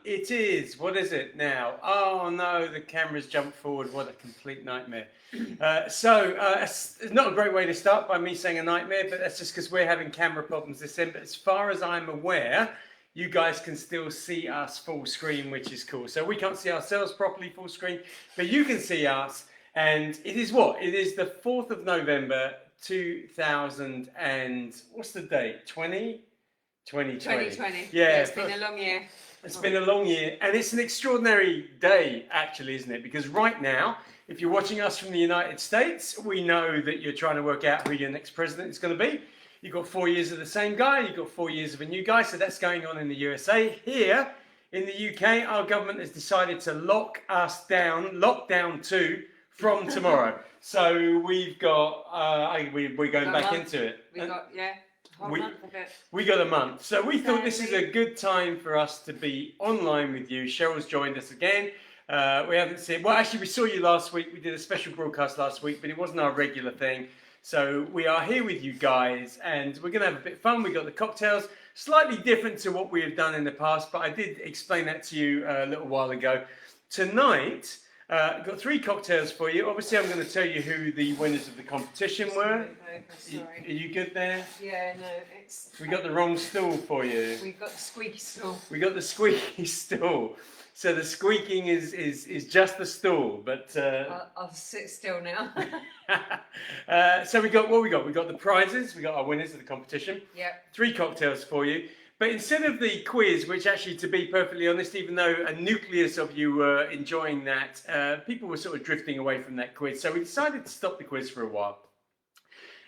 It is. What is it now? Oh no, the camera's jumped forward. What a complete nightmare. It's not a great way to start by me saying a nightmare, but that's just because we're having camera problems this end. But as far as I'm aware, you guys can still see us full screen, which is cool. So we can't see ourselves properly full screen, but you can see us. And it is what? It is the 4th of November, 2000 and what's the date? 2020. Yeah, it's been a long year. It's been a long year, and it's an extraordinary day, actually, isn't it? Because right now, if you're watching us from the United States, we know that you're trying to work out who your next president is going to be. You've got 4 years of the same guy, you've got 4 years of a new guy, so that's going on in the USA. Here in the UK, our government has decided to lock us down, lockdown 2, from tomorrow. So we've got, we're going back into it. We got a month. So we thought this is a good time for us to be online with you. Cheryl's joined us again. We haven't seen, well, actually we saw you last week. We did a special broadcast last week, but it wasn't our regular thing. So we are here with you guys, and we're going to have a bit of fun. We got the cocktails, slightly different to what we have done in the past, but I did explain that to you a little while ago. Tonight, got 3 cocktails for you. Obviously, I'm going to tell you who the winners of the competition were. Are you good there? Yeah, no, it's... We got the wrong stool for you. We got the squeaky stool. We got the squeaky stool. So the squeaking is just the stool, but... I'll sit still now. So we got what we got. We got the prizes. We got our winners of the competition. Yep. 3 cocktails for you. But instead of the quiz, which actually, to be perfectly honest, even though a nucleus of you were enjoying that, people were sort of drifting away from that quiz. So we decided to stop the quiz for a while.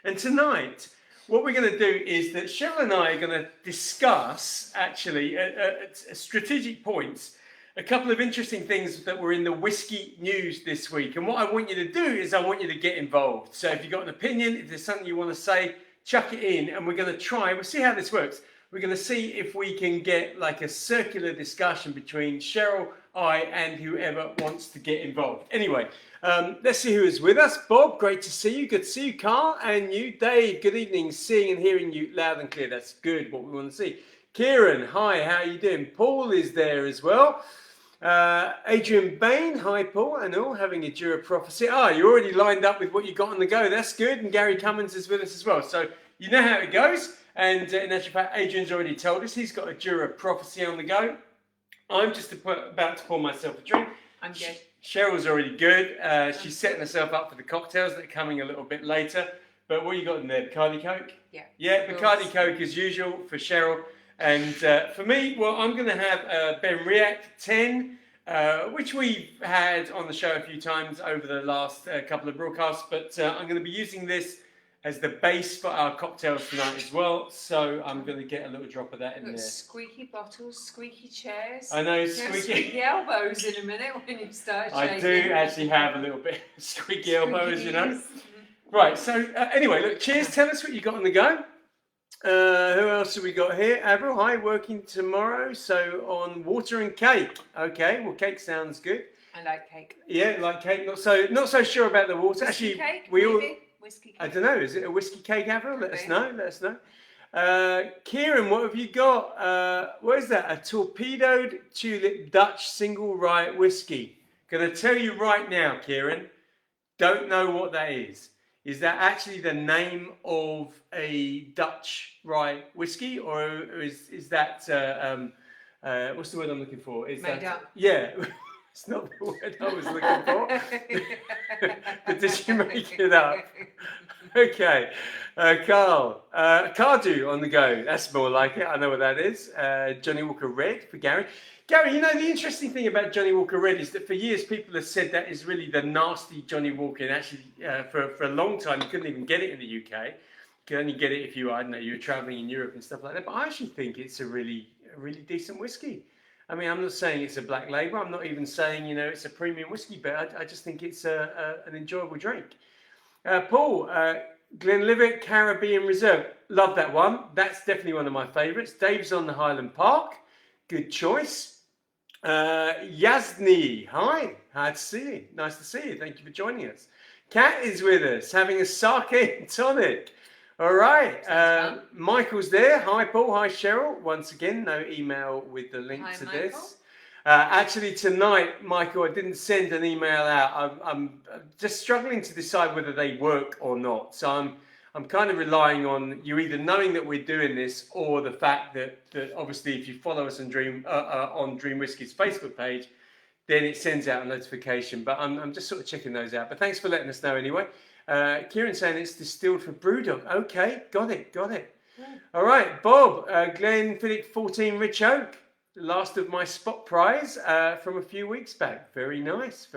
And tonight, what we're going to do is that Sheryl and I are going to discuss, actually, at strategic points, a couple of interesting things that were in the whiskey news this week. And what I want you to do is I want you to get involved. So if you've got an opinion, if there's something you want to say, chuck it in, and we're going to try, we'll see how this works. We're going to see if we can get like a circular discussion between Sheryl, I, and whoever wants to get involved. Anyway, let's see who is with us. Bob, great to see you. Good to see you. Carl, and you. Dave, good evening. Seeing and hearing you loud and clear. That's good, what we want to see. Kieran, hi, how are you doing? Paul is there as well. Adrian Bain, hi Paul, and all, having a Jura prophecy. You're already lined up with what you got on the go. That's good. And Gary Cummins is with us as well. So you know how it goes. And in actual fact, Adrian's already told us he's got a Jura prophecy on the go. I'm just about to pour myself a drink. I'm good. Cheryl's already good. She's setting herself up for the cocktails that are coming a little bit later. But what you got in there? Bacardi Coke? Yeah. Yeah, Bacardi Coke as usual for Sheryl. And for me, well, I'm going to have Ben Riach 10, which we've had on the show a few times over the last couple of broadcasts. But I'm going to be using this as the base for our cocktails tonight as well. So I'm going to get a little drop of that in there. Squeaky bottles, squeaky chairs. I know, squeaky elbows in a minute when you start shaking. I do actually have a little bit of squeaky elbows, you know. Right, so anyway, look, cheers. Tell us what you got on the go. Who else have we got here? Avril, hi, working tomorrow. So on water and cake. Okay, well, cake sounds good. I like cake. Yeah, like cake. Not so sure about the water. Whiskey actually, cake, we maybe? all. Whiskey cake. I don't know. Is it a whiskey cake, Avril? Let us know. Let us know. Kieran, what have you got? What is that? A torpedoed tulip Dutch single rye whiskey. Gonna tell you right now, Kieran. Don't know what that is. Is that actually the name of a Dutch rye whiskey, or is that what's the word I'm looking for? Is made that, up? Yeah. It's not the word I was looking for. But did you make it up? Okay. Carl. Cardew on the go. That's more like it. I know what that is. Johnny Walker Red for Gary. Gary, you know, the interesting thing about Johnny Walker Red is that for years people have said that is really the nasty Johnny Walker. And actually, for a long time, you couldn't even get it in the UK. You could only get it if you, I don't know, you were traveling in Europe and stuff like that. But I actually think it's a really decent whiskey. I mean, I'm not saying it's a black label. I'm not even saying, you know, it's a premium whiskey, but I just think it's an enjoyable drink. Paul, Glenlivet Caribbean Reserve. Love that one. That's definitely one of my favourites. Dave's on the Highland Park. Good choice. Yazni, hi. Hard to see you. Nice to see you. Thank you for joining us. Kat is with us, having a sake and tonic. All right. Michael's there. Hi, Paul. Hi, Sheryl. Once again, no email with the link to Michael. this. Actually, tonight, Michael, I didn't send an email out. I'm just struggling to decide whether they work or not. So I'm kind of relying on you either knowing that we're doing this or the fact that obviously if you follow us on Dream Whiskies Facebook page, then it sends out a notification. But I'm just sort of checking those out. But thanks for letting us know anyway. Kieran saying it's distilled for Brewdog. Okay, got it. Yeah. All right, Bob, Glenfiddich 14 Rich Oak. Last of my spot prize from a few weeks back. Very nice.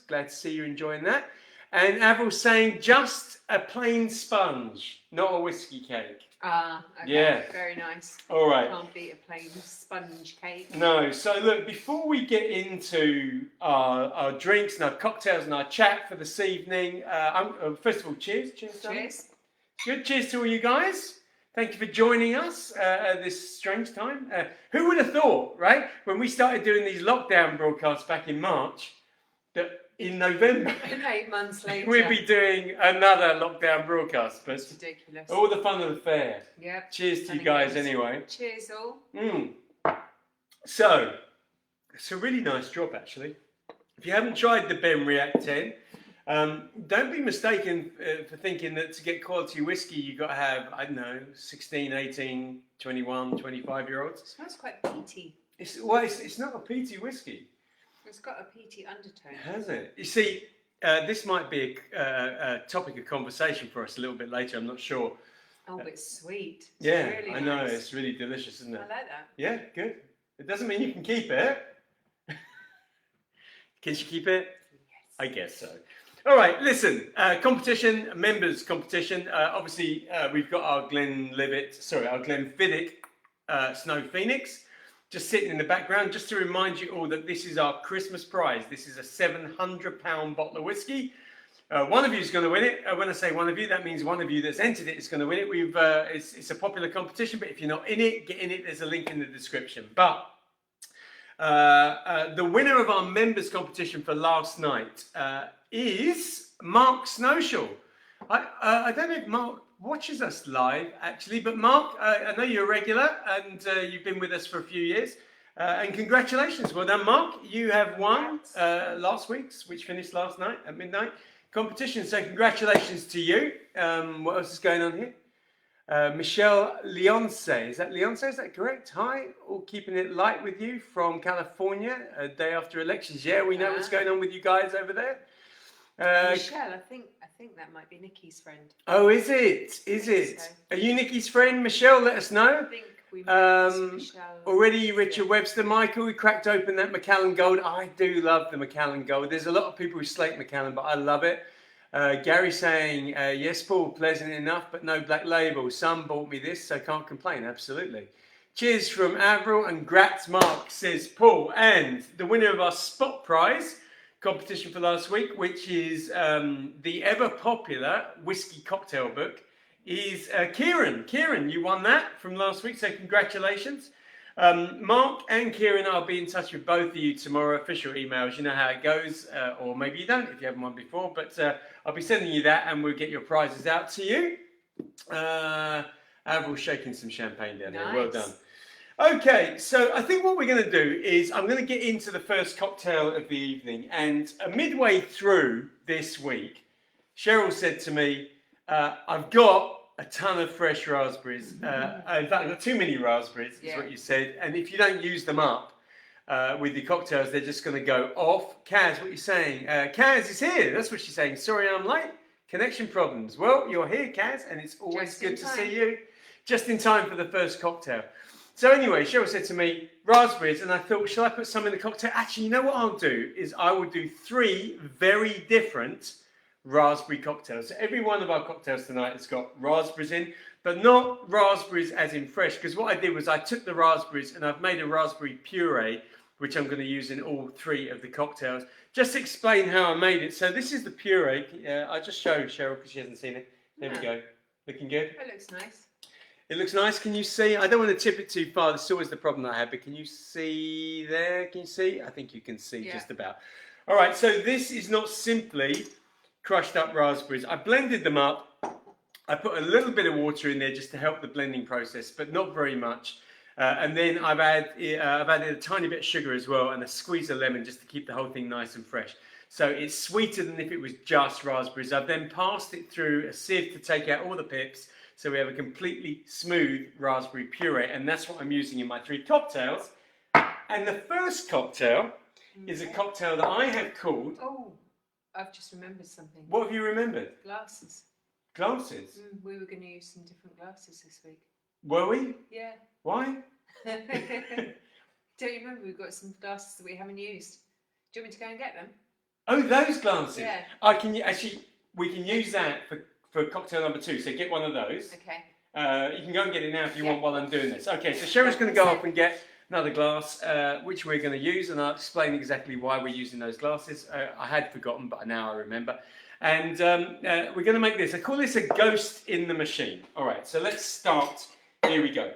Glad to see you enjoying that. And Avril saying just a plain sponge, not a whiskey cake. Okay. Yeah. Very nice. All right. Can't beat a plain sponge cake. No. So look, before we get into our drinks and our cocktails and our chat for this evening, first of all, cheers. Cheers. Good. Cheers to all you guys. Thank you for joining us at this strange time. Who would have thought, right, when we started doing these lockdown broadcasts back in March, that in November, And 8 months later, we'd be doing another lockdown broadcast. But it's ridiculous. all the fun of the fair. Yep. Cheers to Fun you and guys games. anyway. Cheers all. So, it's a really nice drop actually. If you haven't tried the Ben React 10, don't be mistaken for thinking that to get quality whiskey you've got to have, I don't know, 16, 18, 21, 25-year-olds. It smells quite peaty. It's not a peaty whiskey. It's got a peaty undertone. Has it? You see, this might be a topic of conversation for us a little bit later, I'm not sure. Oh, it's sweet. It's Yeah, really I know, nice. it's really delicious, isn't I it? like that. Yeah, good. It doesn't mean you can keep it. Can she keep it? Yes. I guess so. All right, listen, members competition. Obviously, we've got our Glenfiddich Snow Phoenix just sitting in the background. Just to remind you all that this is our Christmas prize. This is a £700 bottle of whiskey. One of you is going to win it. When I say one of you, that means one of you that's entered it is going to win it. It's a popular competition, but if you're not in it, get in it. There's a link in the description. But the winner of our members competition for last night is Mark Snowshall. I don't know if Mark watches us live actually, but Mark, I know you're a regular and you've been with us for a few years. And congratulations, well done, Mark. You have won last week's, which finished last night at midnight, competition. So congratulations to you. What else is going on here? Michelle Leonce, is that correct? Hi, all keeping it light with you from California, a day after elections. Yeah, we know what's going on with you guys over there. Michelle, I think that might be Nikki's friend. Oh, is it? So. Are you Nikki's friend, Michelle? Let us know. I think we met Michelle. Already, Richard Webster, Michael, we cracked open that Macallan Gold. I do love the Macallan Gold. There's a lot of people who slate Macallan, but I love it. Gary saying, yes, Paul, pleasant enough, but no black label. Some bought me this, so can't complain. Absolutely. Cheers from Avril and Gratz Mark, says Paul. And the winner of our spot prize competition for last week, which is the ever popular whiskey cocktail book, is Kieran. Kieran, you won that from last week, so congratulations. Mark and Kieran, I'll be in touch with both of you tomorrow, official emails. You know how it goes, or maybe you don't if you haven't won before, but I'll be sending you that and we'll get your prizes out to you. Avril's shaking some champagne down there. Well done. Okay, so I think what we're going to do is I'm going to get into the first cocktail of the evening, and midway through this week, Sheryl said to me, I've got a ton of fresh raspberries. In fact, I've got too many raspberries, is what you said, and if you don't use them up with the cocktails, they're just going to go off. Kaz, what are you saying? Kaz is here, that's what she's saying. Sorry I'm late, connection problems. Well, you're here, Kaz, and it's always good to see you. Just in time for the first cocktail. So anyway, Sheryl said to me, raspberries, and I thought, shall I put some in the cocktail? Actually, you know what I'll do is I will do 3 very different raspberry cocktails. So every one of our cocktails tonight has got raspberries in, but not raspberries as in fresh, because what I did was I took the raspberries and I've made a raspberry puree, which I'm going to use in all 3 of the cocktails. Just to explain how I made it. So this is the puree. I'll just show Sheryl because she hasn't seen it. There we go. Looking good? It looks nice. It looks nice. Can you see? I don't want to tip it too far. This is always the problem that I have. But can you see there? Can you see? I think you can see just about. All right. So this is not simply crushed up raspberries. I blended them up. I put a little bit of water in there just to help the blending process, but not very much. And then I've added a tiny bit of sugar as well and a squeeze of lemon just to keep the whole thing nice and fresh. So it's sweeter than if it was just raspberries. I've then passed it through a sieve to take out all the pips, so we have a completely smooth raspberry puree, and that's what I'm using in my 3 cocktails. And the first cocktail is a cocktail that I have called... Oh, I've just remembered something. What have you remembered? Glasses. Glasses? We were going to use some different glasses this week. Were we? Yeah. Why? Don't you remember we've got some glasses that we haven't used? Do you want me to go and get them? Oh, those glasses. Yeah. We can use that for cocktail number 2. So get one of those. Okay. You can go and get it now if you want while I'm doing this. Okay, so Cheryl's going to go off and get another glass, which we're going to use, and I'll explain exactly why we're using those glasses. I had forgotten, but now I remember. And we're going to make this. I call this a ghost in the machine. All right, so let's start. Here we go.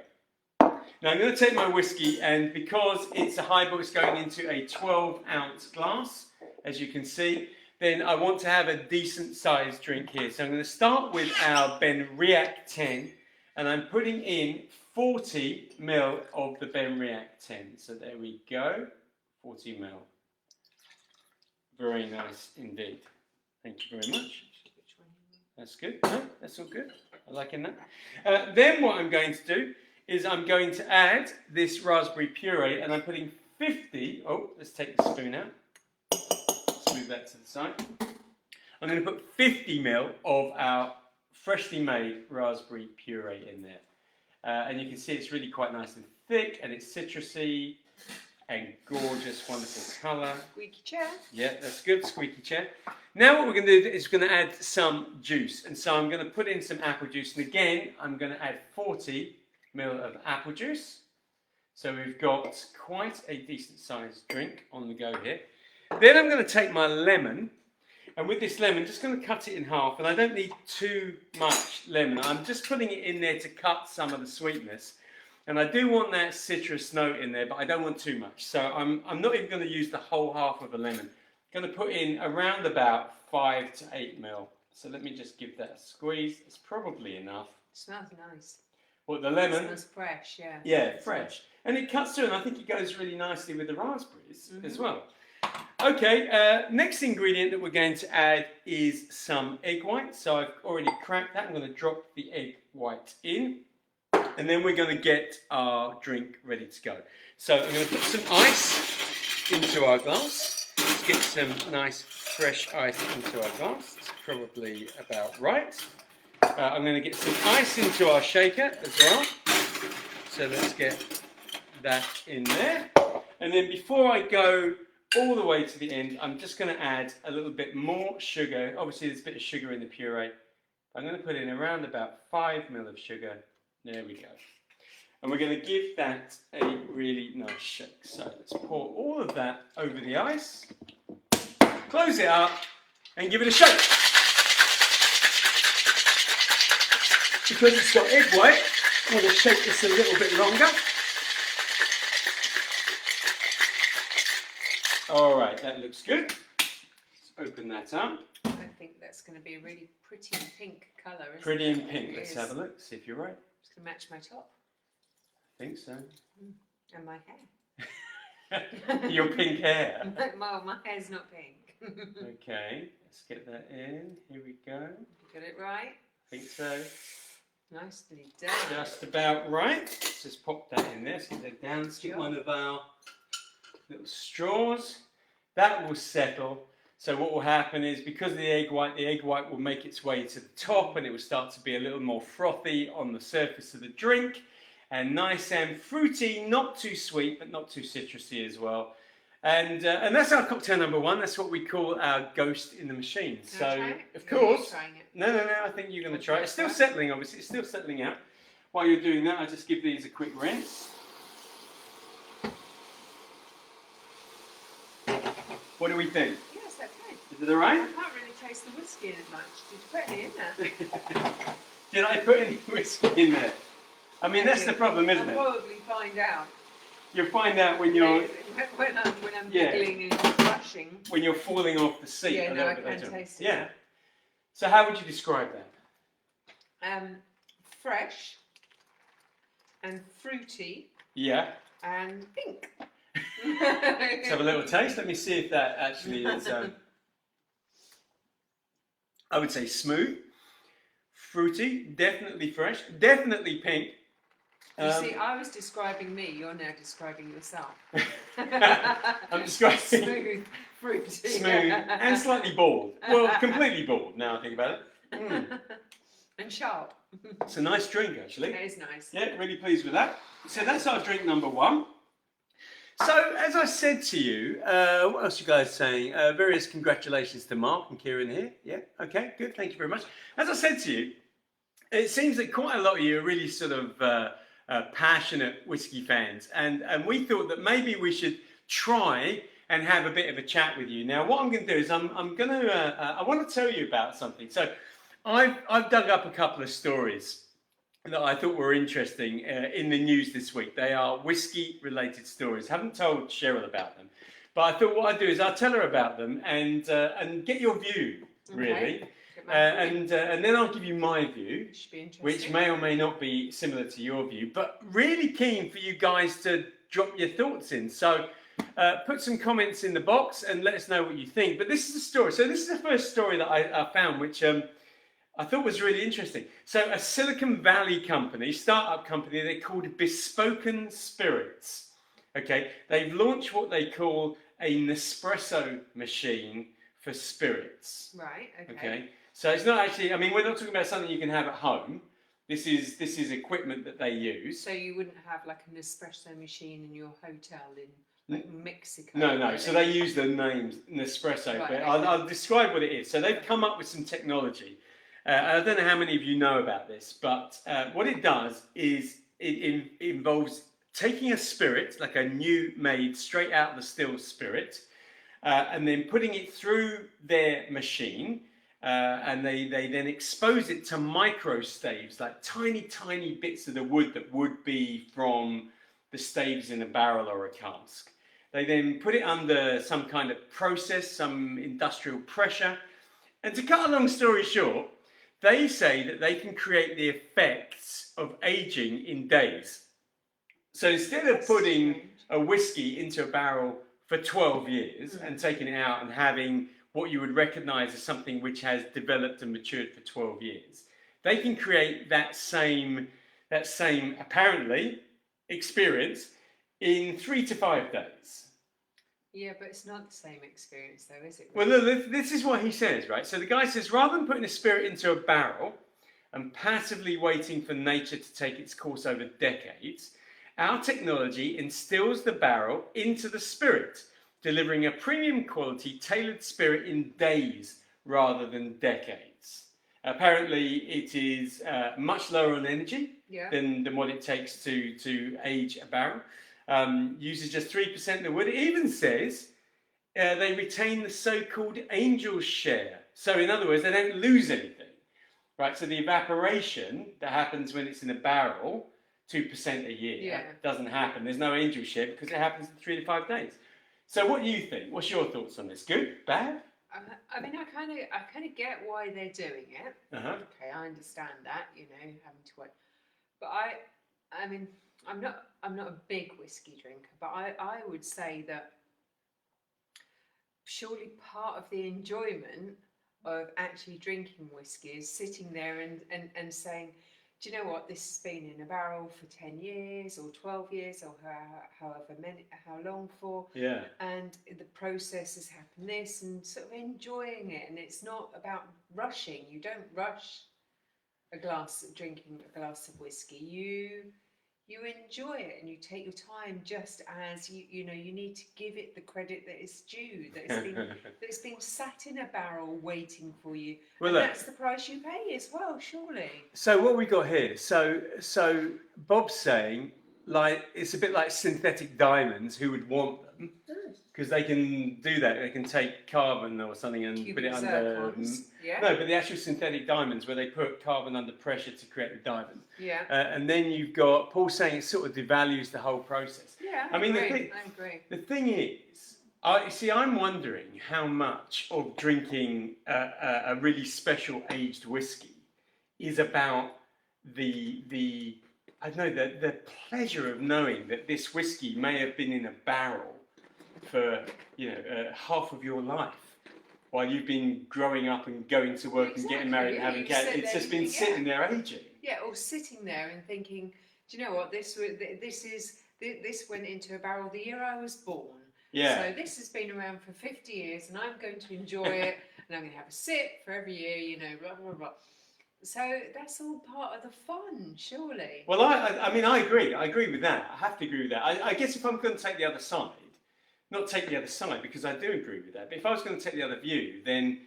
Now I'm going to take my whiskey, and because it's a highball, it's going into a 12-ounce glass, as you can see. Then I want to have a decent sized drink here. So I'm going to start with our Benriach 10, and I'm putting in 40 ml of the Benriach 10. So there we go, 40 ml. Very nice indeed. Thank you very much. That's good. No, that's all good. I'm liking that. Then what I'm going to do is I'm going to add this raspberry puree, and I'm putting 50, oh, let's take the spoon out. Let's move that to the side. I'm going to put 50 ml of our freshly made raspberry puree in there. And you can see it's really quite nice and thick, and it's citrusy and gorgeous, wonderful colour. Squeaky chair. Yeah, that's good, squeaky chair. Now what we're going to do is we're going to add some juice. And so I'm going to put in some apple juice. And again, I'm going to add 40 ml of apple juice. So we've got quite a decent sized drink on the go here. Then I'm going to take my lemon. And with this lemon, just going to cut it in half. And I don't need too much lemon. I'm just putting it in there to cut some of the sweetness. And I do want that citrus note in there, but I don't want too much. So I'm not even going to use the whole half of a lemon. I'm going to put in around about 5 to 8 ml. So let me just give that a squeeze. It's probably enough. It smells nice. What, the lemon? It smells fresh, yeah. Yeah, fresh. And it cuts through, and I think it goes really nicely with the raspberries as well. Okay, next ingredient that we're going to add is some egg white. So I've already cracked that. I'm going to drop the egg white in. And then we're going to get our drink ready to go. So I'm going to put some ice into our glass. Let's get some nice fresh ice into our glass. It's probably about right. I'm going to get some ice into our shaker as well. So let's get that in there. And then before I go all the way to the end, I'm just going to add a little bit more sugar. Obviously there's a bit of sugar in the puree. I'm going to put in around about 5 ml of sugar. There we go. And we're going to give that a really nice shake. So let's pour all of that over the ice, close it up, and give it a shake. Because it's got egg white, I'm going to shake this a little bit longer. All right, that looks good. Let's open that up. I think that's going to be a really pretty pink colour, isn't it? Pretty in pink. Let's have a look, see if you're right. It's going to match my top. I think so. And my hair. Your pink hair. Well, my hair's not pink. Okay, let's get that in. Here we go. You got it right? I think so. Nicely done. Just about right. Let's just pop that in there. Let's get that down. Let's get one of our little straws. That will settle. So what will happen is, because of the egg white will make its way to the top, and it will start to be a little more frothy on the surface of the drink, and nice and fruity, not too sweet, but not too citrusy as well. And that's our cocktail number 1. That's what we call our ghost in the machine. So, of course, no, I think you're going to try it. It's still settling, obviously. It's still settling out. While you're doing that, I'll just give these a quick rinse. What do we think? Yes, okay. Is it all right? I can't really taste the whiskey in it much. Did you put any in there? Did I put any whiskey in there? I mean, that's the problem, isn't it? I'll probably find out. You'll find out when you're... When I'm giggling and blushing. When you're falling off the seat. Yeah, no, I can taste it. Yeah. So how would you describe that? Fresh and fruity Yeah. and pink. Let's have a little taste. Let me see if that actually is. I would say smooth, fruity, definitely fresh, definitely pink. You see, I was describing me. You're now describing yourself. I'm describing smooth, fruity, smooth, and slightly bald. Well, completely bald. Now I think about it. And sharp. It's a nice drink, actually. It is nice. Yeah, really pleased with that. So that's our drink number one. So, as I said to you, what else are you guys saying? Various congratulations to Mark and Kieran here. Yeah, okay, good. Thank you very much. As I said to you, it seems that quite a lot of you are really sort of passionate whiskey fans, and we thought that maybe we should try and have a bit of a chat with you. Now, what I'm going to do is I want to tell you about something. So, I've dug up a couple of stories that I thought were interesting in the news this week. They are whiskey-related stories. Haven't told Sheryl about them, but I thought what I'd do is I'll tell her about them and get your view, really. And then I'll give you my view, which may or may not be similar to your view, but really keen for you guys to drop your thoughts in. So put some comments in the box and let us know what you think. But this is a story. So this is the first story that I found, which I thought was really interesting. So a Silicon Valley company, startup company, they're called Bespoken Spirits. Okay, they've launched what they call a Nespresso machine for spirits. Right. Okay. So it's not actually. I mean, we're not talking about something you can have at home. This is equipment that they use. So you wouldn't have like an espresso machine in your hotel in like Mexico? No, no. So they use the name Nespresso. Right, but okay. I'll describe what it is. So they've come up with some technology. I don't know how many of you know about this, but what it does is it involves taking a spirit, like a new made, straight out of the still spirit, and then putting it through their machine, and they then expose it to micro staves, like tiny bits of the wood that would be from the staves in a barrel or a cask. They then put it under some kind of process, some industrial pressure, and to cut a long story short, they say that they can create the effects of aging in days. So instead of putting a whiskey into a barrel for 12 years and taking it out and having what you would recognize as something which has developed and matured for 12 years, they can create that same apparently experience in 3 to 5 days. Yeah, but it's not the same experience though, is it? Well, look, this is what he says, right? So the guy says, rather than putting a spirit into a barrel and passively waiting for nature to take its course over decades, our technology instills the barrel into the spirit, delivering a premium quality tailored spirit in days rather than decades. Apparently, it is much lower on energy than what it takes to age a barrel. Uses just 3% of the wood. It even says they retain the so-called angel's share. So in other words, they don't lose anything, right? So the evaporation that happens when it's in a barrel, 2% a year, doesn't happen. There's no angel's share because it happens in 3 to 5 days. So what do you think? What's your thoughts on this? Good? Bad? I mean, I kind of get why they're doing it. Okay, I understand that, having to wait. But I mean, I'm not a big whiskey drinker, but I would say that surely part of the enjoyment of actually drinking whiskey is sitting there and saying, do you know what, this has been in a barrel for 10 years or 12 years or how long for, and the process has happened this, and sort of enjoying it. And it's not about rushing. You don't rush drinking a glass of whiskey. You enjoy it and you take your time, just as you need to give it the credit that it's due, that it's been sat in a barrel waiting for you. Well, and that's the price you pay as well, surely. So what we got here, so Bob's saying, like, it's a bit like synthetic diamonds. Who would want them? Because they can do that. They can take carbon or something and put it under. No, but the actual synthetic diamonds, where they put carbon under pressure to create the diamond. Yeah. And then you've got Paul saying it sort of devalues the whole process. Yeah, I agree. The thing is, I'm wondering how much of drinking a really special aged whiskey is about the I don't know, the pleasure of knowing that this whiskey may have been in a barrel for, half of your life while you've been growing up and going to work and getting married and having cats. It's just been sitting there aging. Yeah, or sitting there and thinking, do you know what? This went into a barrel the year I was born. Yeah. So this has been around for 50 years, and I'm going to enjoy it, and I'm going to have a sip for every year, blah blah blah. So that's all part of the fun, surely. Well, I mean, I agree. I agree with that. I have to agree with that. I guess if I'm going to take the other side, not take the other side because I do agree with that, but if I was going to take the other view, then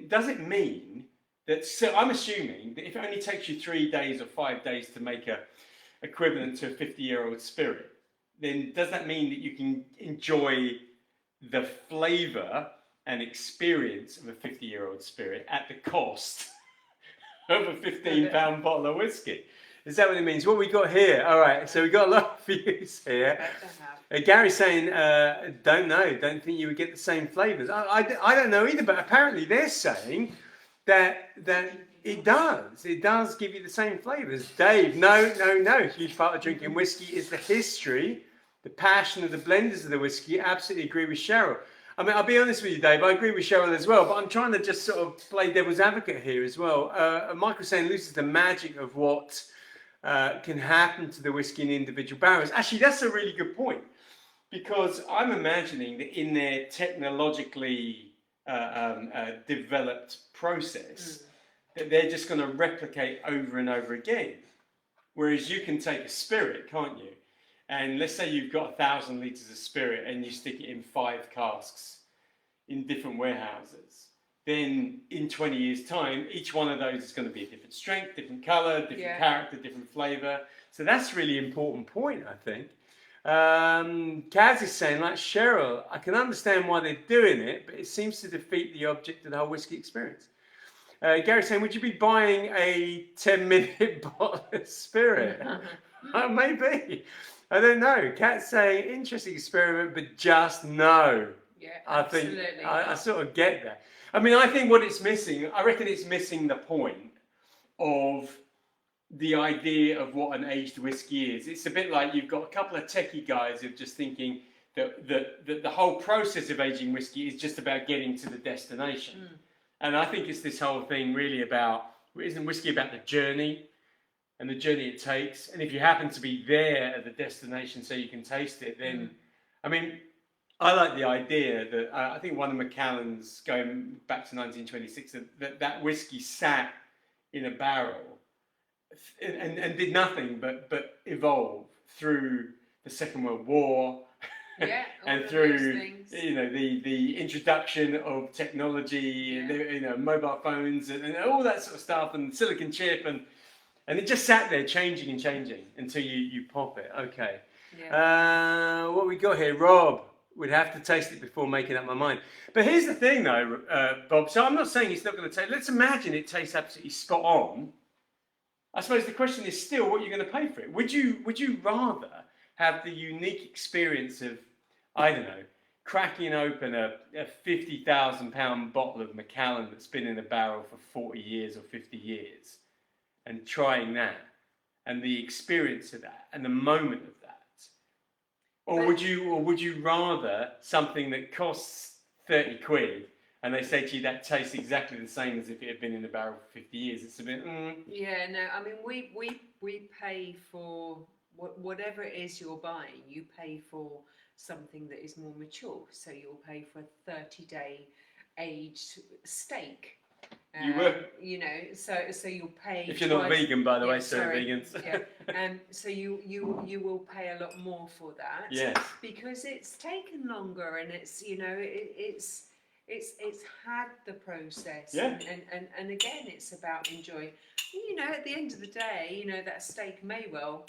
does it mean that? So I'm assuming that if it only takes you 3 days or 5 days to make a equivalent to a 50-year-old spirit, then does that mean that you can enjoy the flavour and experience of a 50-year-old spirit at the cost of a £15 bottle of whiskey? Is that what it means? What we got here? All right, so we got a lot of views here. Gary's saying, don't know, don't think you would get the same flavours. I don't know either, but apparently they're saying that it does give you the same flavours. Dave, no. A huge part of drinking whiskey is the history, the passion of the blenders of the whiskey. Absolutely agree with Sheryl. I mean, I'll be honest with you, Dave, I agree with Sheryl as well, but I'm trying to just sort of play devil's advocate here as well. Michael's saying loses the magic of what can happen to the whiskey in individual barrels. Actually, that's a really good point, because I'm imagining that in their technologically developed process, that they're just going to replicate over and over again. Whereas you can take a spirit, can't you? And let's say you've got 1,000 litres of spirit and you stick it in 5 casks in different warehouses. Then in 20 years' time, each one of those is going to be a different strength, different colour, different character, different flavour. So that's a really important point, I think. Kaz is saying, like Sheryl, I can understand why they're doing it, but it seems to defeat the object of the whole whiskey experience. Gary's saying, would you be buying a 10-minute bottle of spirit? Maybe. I don't know. Kat's saying, interesting experiment, but just no. Yeah, absolutely. I think I sort of get that. I mean, I think what it's missing, I reckon it's missing the point of the idea of what an aged whiskey is. It's a bit like you've got a couple of techie guys who are just thinking that the whole process of aging whiskey is just about getting to the destination. And I think it's this whole thing really about, isn't whiskey about the journey and the journey it takes? And if you happen to be there at the destination so you can taste it, then, I mean, I like the idea that, I think one of Macallan's, going back to 1926, that whiskey sat in a barrel and did nothing but evolve through the Second World War, and through the introduction of technology, mobile phones and all that sort of stuff, and silicon chip, and it just sat there changing and changing until you pop it. Okay. What we got here, Rob? Would have to taste it before making up my mind. But here's the thing, though, Bob. So I'm not saying it's not going to taste. Let's imagine it tastes absolutely spot on. I suppose the question is still what you're going to pay for it. Would you rather have the unique experience of, I don't know, cracking open a £50,000 bottle of Macallan that's been in a barrel for 40 years or 50 years, and trying that, and the experience of that, and the moment of that? Or would you rather something that costs 30 quid and they say to you that tastes exactly the same as if it had been in the barrel for 50 years? It's a bit. Yeah, no. I mean, we pay for whatever it is you're buying. You pay for something that is more mature, so you'll pay for a 30-day aged steak. You will. So you'll pay. If you're not vegan, by the way, sorry, vegans. So you will pay a lot more for that. Yes. Because it's taken longer, and it's it's had the process. Yeah. And again, it's about enjoying. At the end of the day, that steak may well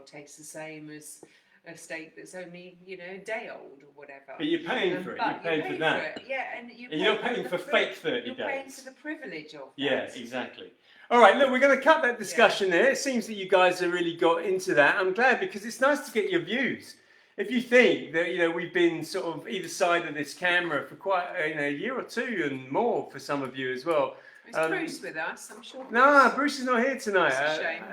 taste the same as a steak that's only a day old or whatever. But you're paying for it. You're paying for that. And you're not paying for fake 30 days. You're paying for the privilege of that. Yeah, exactly. All right, look, we're going to cut that discussion there. It seems that you guys have really got into that. I'm glad, because it's nice to get your views. If you think that we've been sort of either side of this camera for quite a year or two and more for some of you as well, Is Bruce with us? I'm sure. No, Bruce is not here tonight. That's a shame.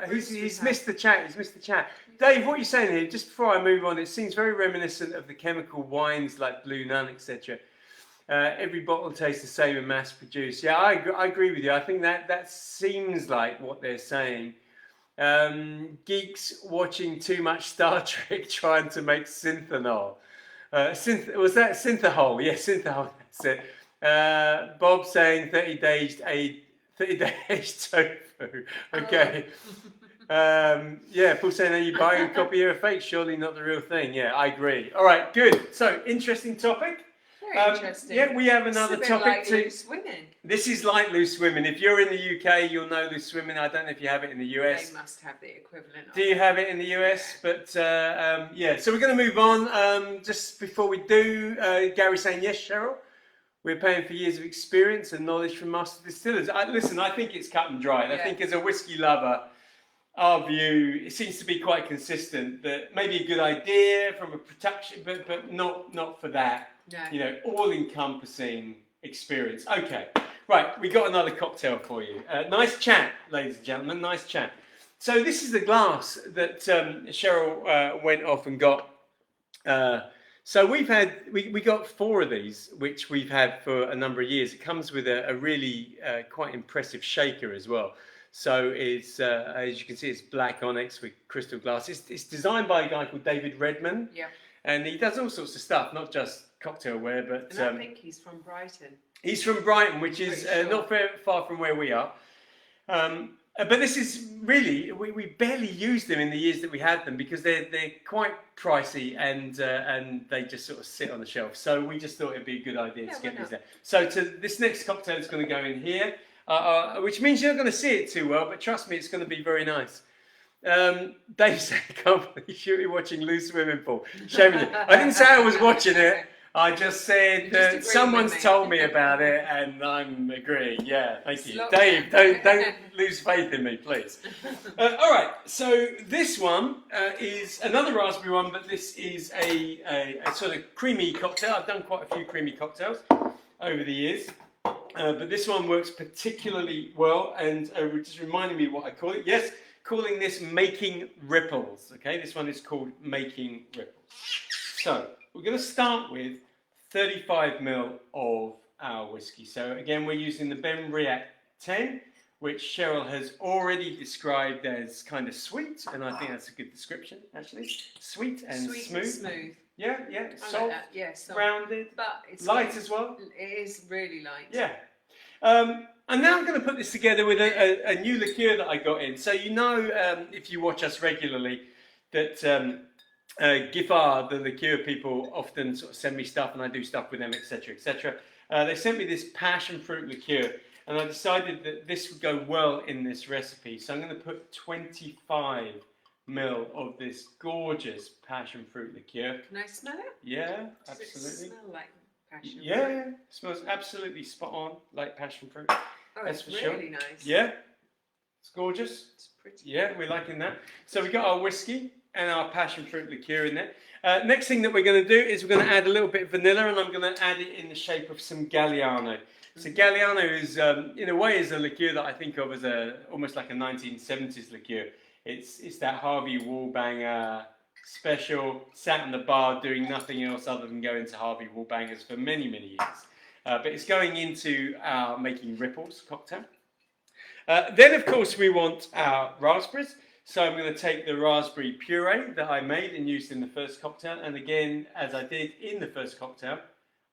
He's missed the chat. He's missed the chat. Dave, what are you saying here? Just before I move on, it seems very reminiscent of the chemical wines like Blue Nun, etc. Every bottle tastes the same and mass produced. Yeah, I agree with you. I think that seems like what they're saying. Geeks watching too much Star Trek trying to make synthanol. Was that synthahol? Yeah, synthahol. That's it. Bob saying 30 days aged tofu. Okay. Yeah, Paul saying, are you buying a copy of a fake? Surely not the real thing. Yeah, I agree. All right, good. So, interesting topic. Very interesting. Yeah, we have another it's a bit topic like too. loose women. This is like loose women. If you're in the UK, you'll know loose women. I don't know if you have it in the US. They must have the equivalent. Do you have it in the US? But yeah, so we're going to move on. Just before we do, Gary saying, yes, Sheryl, we're paying for years of experience and knowledge from master distillers. Listen, I think it's cut and dried. Yeah. I think as a whiskey lover, our view, it seems to be quite consistent that maybe a good idea from a production, but not for that. No. You know, all-encompassing experience. Okay, right, we got another cocktail for you. Nice chat, ladies and gentlemen, nice chat. So this is the glass that Sheryl went off and got. So we got 4 of these, which we've had for a number of years. It comes with a really quite impressive shaker as well. So it's, as you can see, it's black onyx with crystal glass. It's designed by a guy called David Redman. Yeah. And he does all sorts of stuff, not just cocktailware, but... And I think he's from Brighton. He's from Brighton, which is Sure. not very far from where we are. But this is really, we barely used them in the years that we had them because they're quite pricey and they just sort of sit on the shelf. So we just thought it'd be a good idea to get these there. So this next cocktail is going to go in here, which means you're not going to see it too well, but trust me, it's going to be very nice. Dave said, I can't believe you're watching Loose Women, Paul. Shame on you. I didn't say I was watching it. I just said that someone's told me about it and I'm agreeing. Yeah, thank you. Dave, don't lose faith in me, please. All right, so this one is another raspberry one, but this is a sort of creamy cocktail. I've done quite a few creamy cocktails over the years. But this one works particularly well and just reminding me what I call it. Yes, calling this Making Ripples. Okay, this one is called Making Ripples. So we're going to start with 35 ml of our whiskey. So again, we're using the Benriach 10, which Sheryl has already described as kind of sweet, and I think that's a good description, actually. Sweet and smooth. And smooth. Yeah, soft, like that. Yeah, soft. rounded, but it's light as well. It is really light. Yeah. And now I'm going to put this together with a new liqueur that I got in. So you know, if you watch us regularly, that Giffard, the liqueur people, often sort of send me stuff and I do stuff with them, etc., etc. They sent me this passion fruit liqueur and I decided that this would go well in this recipe. So I'm going to put 25 ml of this gorgeous passion fruit liqueur. Can I smell it? Yeah, Does absolutely. It smell like passion fruit? Yeah, smells absolutely spot on, like passion fruit. Oh, That's it's for sure. really nice. Yeah, it's gorgeous. It's pretty. Yeah, we're liking that. So we got our whiskey and our passion fruit liqueur in there. Next thing that we're going to do is we're going to add a little bit of vanilla, and I'm going to add it in the shape of some Galliano. So Galliano is, in a way, is a liqueur that I think of as almost like a 1970s liqueur. It's that Harvey Wallbanger special, sat in the bar doing nothing else other than going to Harvey Wallbangers for many, many years. But it's going into our Making Ripples cocktail. Then, of course, we want our raspberries. So I'm going to take the raspberry puree that I made and used in the first cocktail. And again, as I did in the first cocktail,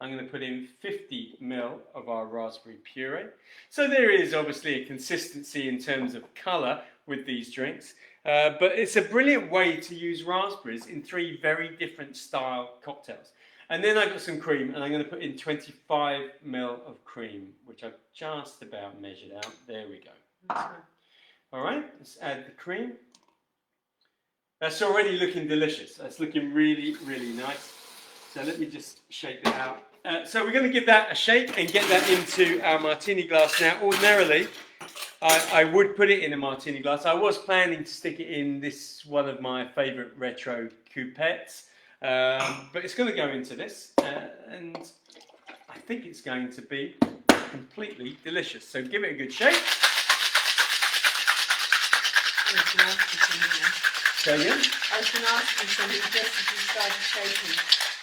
I'm going to put in 50 ml of our raspberry puree. So there is obviously a consistency in terms of colour with these drinks. But it's a brilliant way to use raspberries in 3 very different style cocktails. And then I've got some cream, and I'm going to put in 25 ml of cream, which I've just about measured out. There we go. All right, let's add the cream. That's already looking delicious. That's looking really, really nice. So let me just shake that out. So we're going to give that a shake and get that into our martini glass. Now, ordinarily, I would put it in a martini glass. I was planning to stick it in this one of my favourite retro coupettes. But it's going to go into this. And I think it's going to be completely delicious. So give it a good shake. Say again? I was going to ask you something just as you started shaking.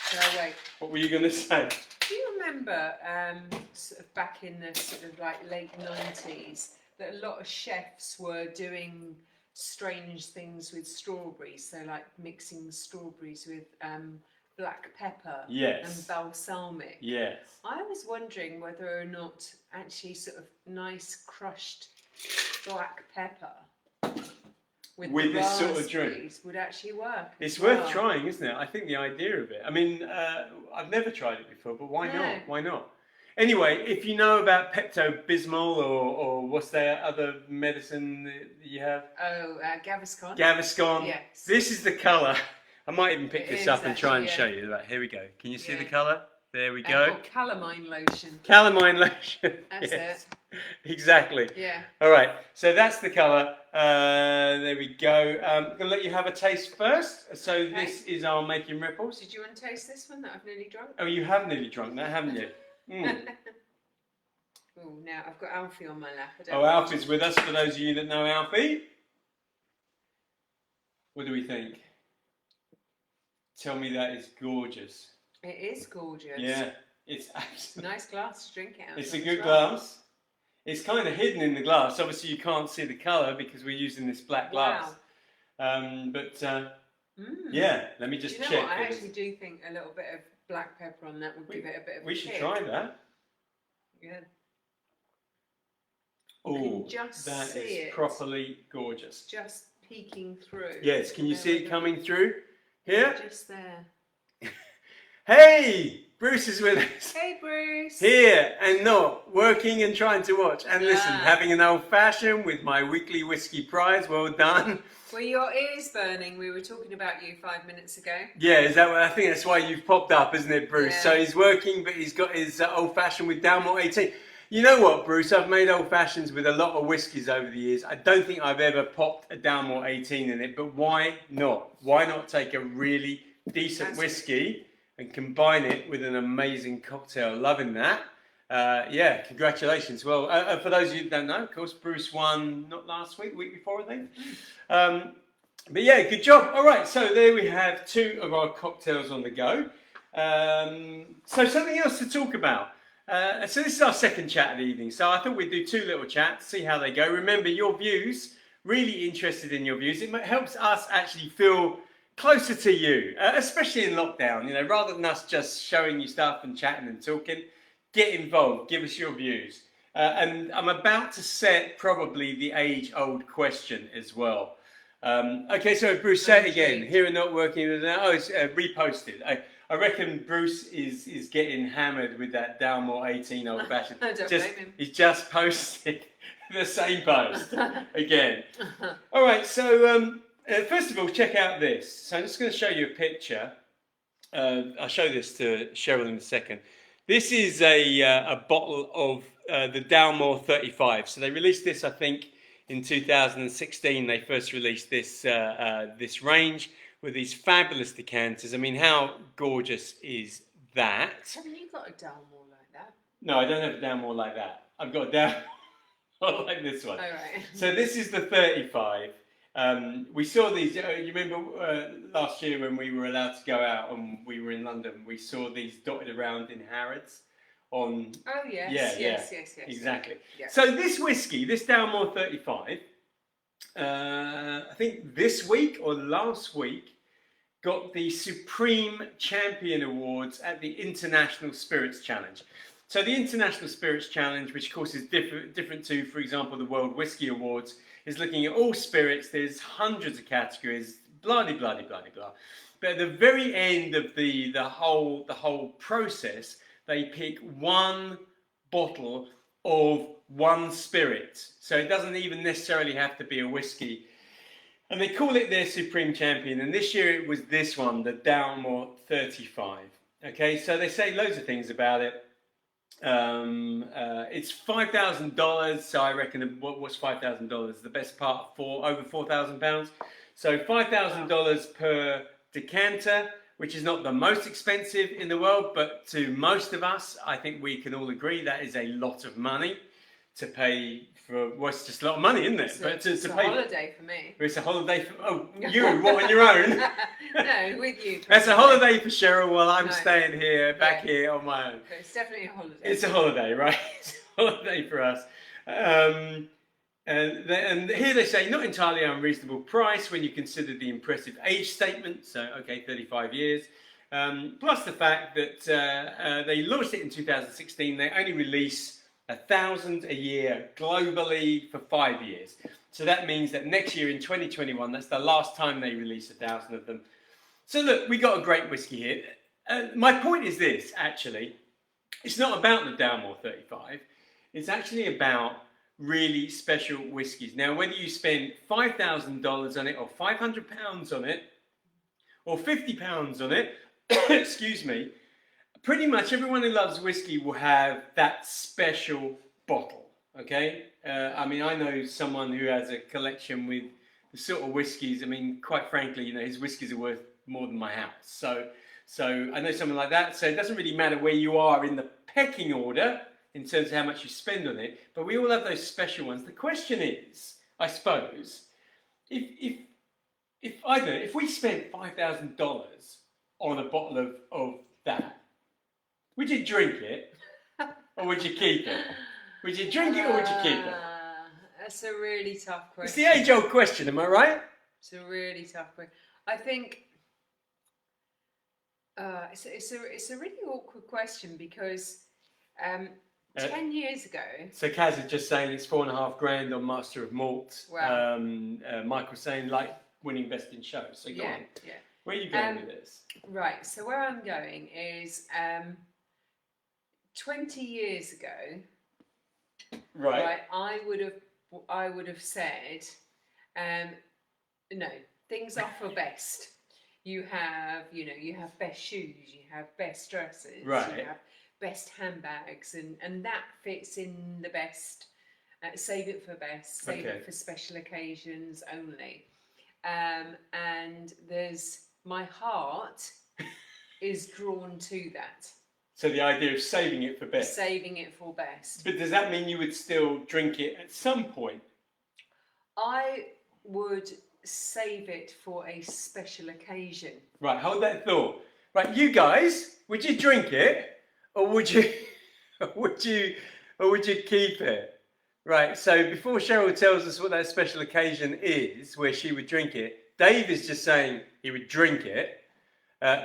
So I'll wait. What were you going to say? Do you remember sort of back in the sort of like late 90s that a lot of chefs were doing strange things with strawberries? So like mixing strawberries with black pepper and balsamic. Yes. I was wondering whether or not actually sort of nice crushed black pepper with this sort of drink would actually work. It's worth trying, isn't it? I think the idea of it. I mean, I've never tried it before, but why not? Why not? Anyway, if you know about Pepto-Bismol or what's that other medicine that you have? Oh, Gaviscon. Gaviscon. Yes. This is the colour. I might even pick this up and try and show actually, you. Right, here we go. Can you see the colour? There we go. Calamine lotion. Calamine lotion. That's it. Exactly. Yeah. All right. So that's the colour. There we go. I'm going to let you have a taste first. So this is our Making Ripples. Did you want to taste this one that I've nearly drunk? Oh, you have nearly drunk that, haven't you? Mm. Oh, now I've got Alfie on my lap. Alfie's with us, for those of you that know Alfie. What do we think? Tell me that is gorgeous. It is gorgeous. Yeah, it's absolutely nice glass to drink it out. It's a good glass. It's kind of hidden in the glass. Obviously, you can't see the colour because we're using this black glass. Wow. Yeah, let me just check. What? I actually do think a little bit of black pepper on that would give it a bit of a We should kick. try that. Yeah. Oh, that is properly gorgeous. Just peeking through. Yes, can you see it coming through here? Just there. Hey, Bruce is with us. Hey, Bruce. Here and not working and trying to watch. And listen, having an old fashioned with my weekly whiskey prize. Well done. Were your ears burning? We were talking about you 5 minutes ago. Yeah, is that what I think? That's why you've popped up, isn't it, Bruce? Yeah. So he's working, but he's got his old fashioned with Dalmore 18. You know what, Bruce? I've made old fashions with a lot of whiskies over the years. I don't think I've ever popped a Dalmore 18 in it, but why not? Why not take a really decent whiskey and combine it with an amazing cocktail? Loving that. Yeah, congratulations. Well, for those of you that don't know, of course, Bruce won not last week, week before, I think. But yeah, good job. All right, so there we have two of our cocktails on the go. So something else to talk about. So this is our second chat of the evening. So I thought we'd do two little chats, see how they go. Remember, your views, really interested in your views. It helps us actually feel closer to you, especially in lockdown. You know, rather than us just showing you stuff and chatting and talking, get involved, give us your views. And I'm about to set probably the age-old question as well. Okay, so Bruce, say it again. Here and not working. Oh, it's reposted. I reckon Bruce is getting hammered with that Dalmore 18 old fashioned. I don't blame him. He's just posted the same post again. All right, so first of all, check out this. So I'm just going to show you a picture. I'll show this to Sheryl in a second. This is a bottle of the Dalmore 35. So they released this, I think, in 2016. They first released this this range with these fabulous decanters. I mean, how gorgeous is that? Haven't you got a Dalmore like that? No, I don't have a Dalmore like that. I've got a Dalmore like this one. Oh, right. So this is the 35. We saw these, you remember last year when we were allowed to go out and we were in London, we saw these dotted around in Harrods on... Oh, yes, yes. Exactly. Yeah. So this whiskey, this Dalmore 35, I think this week or last week, got the Supreme Champion Awards at the International Spirits Challenge. So the International Spirits Challenge, which of course is different to, for example, the World Whisky Awards, is looking at all spirits. There's hundreds of categories, blah, blah, blah, blah, blah. But at the very end of the whole process, they pick one bottle of one spirit. So it doesn't even necessarily have to be a whiskey. And they call it their Supreme Champion. And this year it was this one, the Dalmore 35. Okay, so they say loads of things about it. It's $5,000. So I reckon what's $5,000? The best part of over £4,000. So $5,000 per decanter, which is not the most expensive in the world, but to most of us, I think we can all agree that is a lot of money to pay for. Well, it's just a lot of money, isn't it? It's a pay holiday for me. It's a holiday for you. What, on your own? No, with you. That's a holiday for Cheryl while I'm No. staying here, back here on my own. It's definitely a holiday. It's a holiday, right? It's a holiday for us. And here they say, not entirely unreasonable price when you consider the impressive age statement. So, okay, 35 years. Plus the fact that they launched it in 2016. They only release 1,000 a year globally for 5 years. So that means that next year in 2021, that's the last time they release 1,000 of them. So look, we got a great whiskey here. My point is this, actually. It's not about the Dalmore 35. It's actually about really special whiskies. Now, whether you spend $5,000 on it, or £500 on it, or £50 on it, excuse me, pretty much everyone who loves whiskey will have that special bottle, okay? I mean, I know someone who has a collection with the sort of whiskies. I mean, quite frankly, you know, his whiskies are worth more than my house. So I know someone like that. So it doesn't really matter where you are in the pecking order in terms of how much you spend on it, but we all have those special ones. The question is, I suppose, if I don't know, if we spent $5,000 on a bottle of that, would you drink it or would you keep it? Would you drink it or would you keep it? That's a really tough question. It's the age-old question, am I right? It's a really tough question. I think it's a really awkward question because 10 years ago. So Kaz is just saying it's $4.5 grand on Master of Malt. Wow. Michael's saying like winning best in show. So go on. Yeah. Where are you going with this? Right. So where I'm going is 20 years ago. Right. I would have said, no, things are for best. You have best shoes, you have best dresses, right. You have best handbags, and that fits in the best. Save it for best, save it for special occasions only. And my heart is drawn to that. So the idea of saving it for best. Saving it for best. But does that mean you would still drink it at some point? I would save it for a special occasion. Right, hold that thought. Right, you guys, would you drink it? Or would you keep it? Right, so before Cheryl tells us what that special occasion is, where she would drink it, Dave is just saying he would drink it.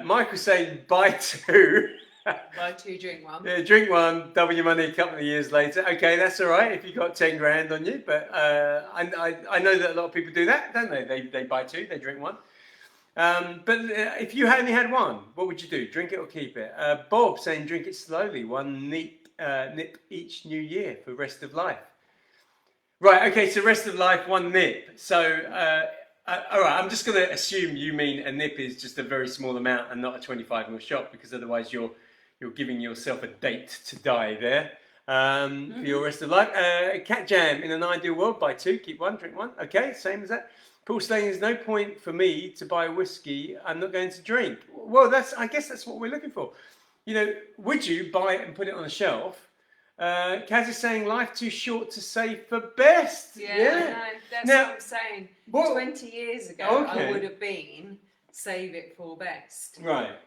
Michael's saying buy two. Buy two, drink one. Yeah, drink one, double your money a couple of years later. Okay, that's all right if you got 10 grand on you. But I know that a lot of people do that, don't they? They buy two, they drink one. But if you only had one, what would you do? Drink it or keep it? Bob saying drink it slowly, one nip each new year for rest of life. Right, okay, so rest of life, one nip. So, all right, I'm just going to assume you mean a nip is just a very small amount and not a 25ml shot, because otherwise you're giving yourself a date to die there for your rest of life. Cat Jam, in an ideal world, buy two, keep one, drink one. Okay, same as that. Paul saying there's no point for me to buy a whiskey I'm not going to drink. Well, I guess that's what we're looking for. You know, would you buy it and put it on a shelf? Kaz is saying life too short to save for best. Yeah. No, that's what I'm saying. 20 years ago, I would have been save it for best. Right.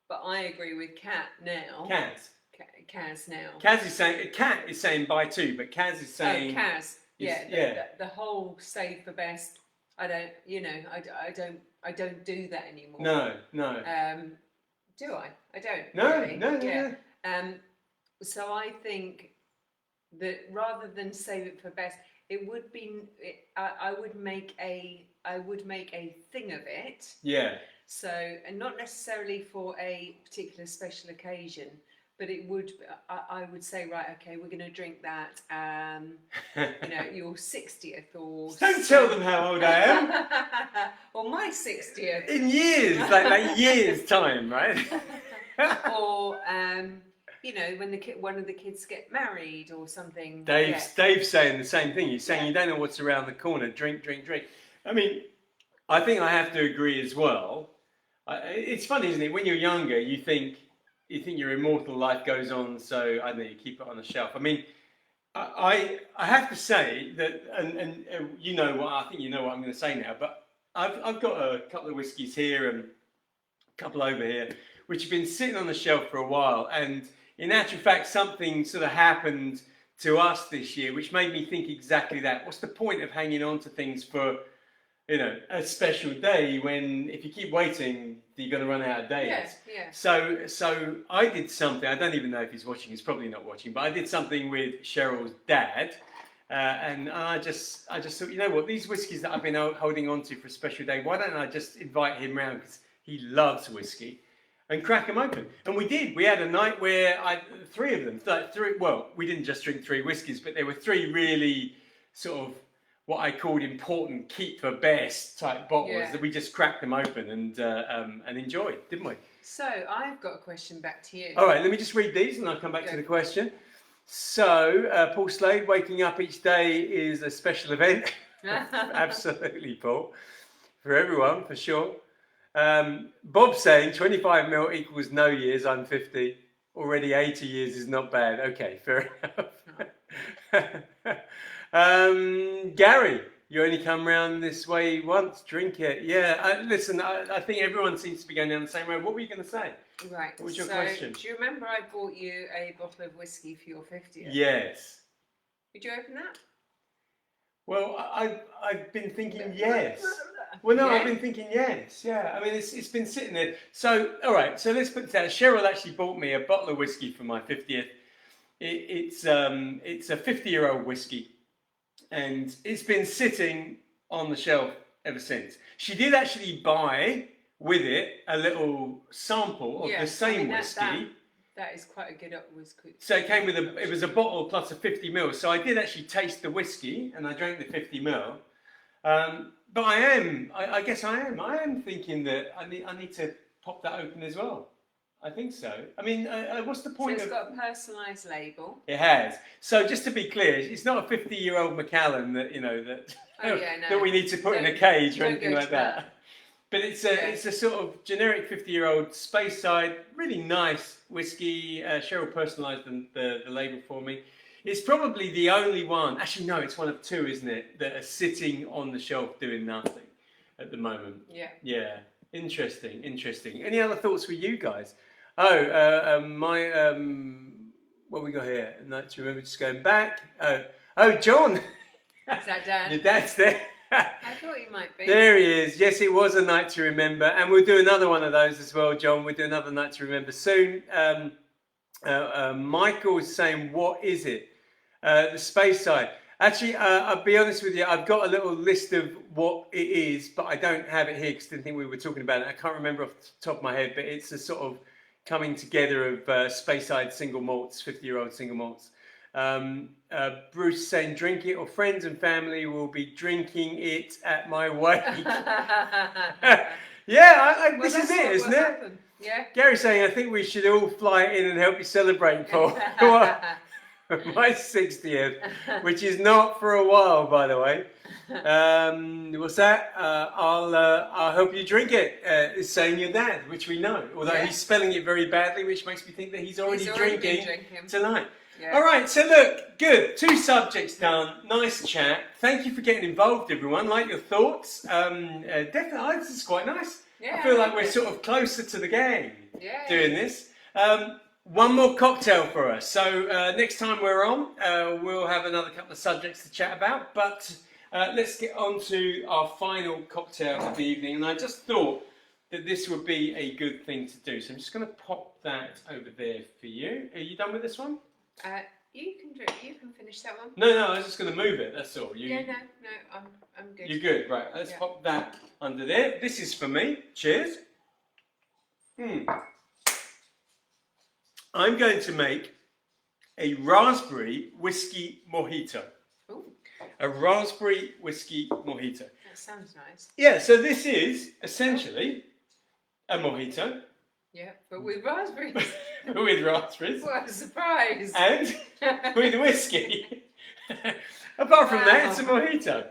But I agree with Kat now. Kaz now. Kaz is saying, Kat is saying buy two, but Kaz is saying. Oh, Kaz. Yeah. The whole save for best. I don't do that anymore. No. Do I? I don't. No, really. No. So I think that rather than save it for best, it would be. I would make a thing of it. Yeah. So, and not necessarily for a particular special occasion, but it would. I would say, right, okay, we're going to drink that. Your 60th or. Don't tell them how old I am. Or my 60th. In years, like years time, right? Or when one of the kids get married or something. Dave's saying the same thing. He's saying you don't know what's around the corner. Drink. I mean, I think I have to agree as well. It's funny, isn't it? When you're younger, you think you're immortal, life goes on, so I don't know, you keep it on the shelf. I mean, I have to say that, and you know what, I think you know what I'm going to say now, but I've got a couple of whiskies here and a couple over here, which have been sitting on the shelf for a while, and in actual fact, something sort of happened to us this year, which made me think exactly that. What's the point of hanging on to things for, a special day when if you keep waiting, you're going to run out of days? Yeah. So I did something. I don't even know if he's watching. He's probably not watching. But I did something with Cheryl's dad, and I just thought, you know what? These whiskies that I've been holding on to for a special day, why don't I just invite him round, because he loves whiskey, and crack them open? And we did. We had a night where three of them. Well, we didn't just drink three whiskies, but there were three really sort of what I called important keep for best type bottles that we just cracked them open and enjoyed, didn't we? So I've got a question back to you. All right, let me just read these and I'll come back to the question. So, Paul Slade, waking up each day is a special event. Absolutely, Paul. For everyone, for sure. Bob saying 25 mil equals no years, I'm 50. Already 80 years is not bad. Okay, fair enough. Gary, you only come round this way once, drink it. Yeah, listen, I think everyone seems to be going down the same road. What were you going to say? Right, what was your question? Do you remember I bought you a bottle of whiskey for your 50th? Yes. Did you open that? Well, I've been thinking yes. Well, no, Yeah. I've been thinking yes. Yeah, I mean, it's been sitting there. So, all right, so let's put that. Sheryl actually bought me a bottle of whiskey for my 50th. It's a 50-year-old whiskey. And it's been sitting on the shelf ever since. She did actually buy with it a little sample of the same whiskey. That is quite a good whiskey. So it came with it was a bottle plus a 50 ml. So I did actually taste the whiskey and I drank the 50 ml. But I guess I am thinking that I need to pop that open as well. I think so. I mean, what's the point? So it's got a personalised label. It has. So just to be clear, it's not a 50-year-old Macallan that that we need to put in a cage or anything like that. But it's a sort of generic 50-year-old Speyside, really nice whiskey. Sheryl personalised the label for me. It's probably the only one. Actually, no, it's one of two, isn't it? That are sitting on the shelf doing nothing at the moment. Yeah. Yeah. Interesting. Any other thoughts for you guys? Oh, what we got here? Night to remember, just going back. Oh, John. Is that Dan? Your dad's there. I thought he might be. There he is. Yes, it was a night to remember, and we'll do another one of those as well, John. We'll do another night to remember soon. Michael is saying, "What is it?" The Speyside. Actually, I'll be honest with you. I've got a little list of what it is, but I don't have it here because I didn't think we were talking about it. I can't remember off the top of my head, but it's a sort of coming together of Speyside single malts, 50-year-old single malts. Bruce saying, drink it or friends and family will be drinking it at my wake. Yeah, this is it, isn't it? Yeah. Gary saying, I think we should all fly in and help you celebrate, Paul. My 60th, which is not for a while, by the way. What's that? I'll help you drink it. Is saying your dad, which we know, although he's spelling it very badly, which makes me think that he's already drinking tonight. Yeah. All right, so look, good. 2 subjects done. Nice chat. Thank you for getting involved, everyone. Like your thoughts. Definitely, this is quite nice. Yeah, I feel like we're sort of closer to the game doing this. One more cocktail for us. So next time we're on, we'll have another couple of subjects to chat about. But let's get on to our final cocktail of the evening. And I just thought that this would be a good thing to do. So I'm just going to pop that over there for you. Are you done with this one? You can finish that one. No, I was just going to move it. That's all. No, I'm good. You're good, right? Let's pop that under there. This is for me. Cheers. I'm going to make a raspberry whiskey mojito. Ooh. A raspberry whiskey mojito. That sounds nice. Yeah, so this is essentially a mojito. Yeah, but with raspberries. With raspberries. What a surprise. And with whiskey. Apart from that, it's a mojito.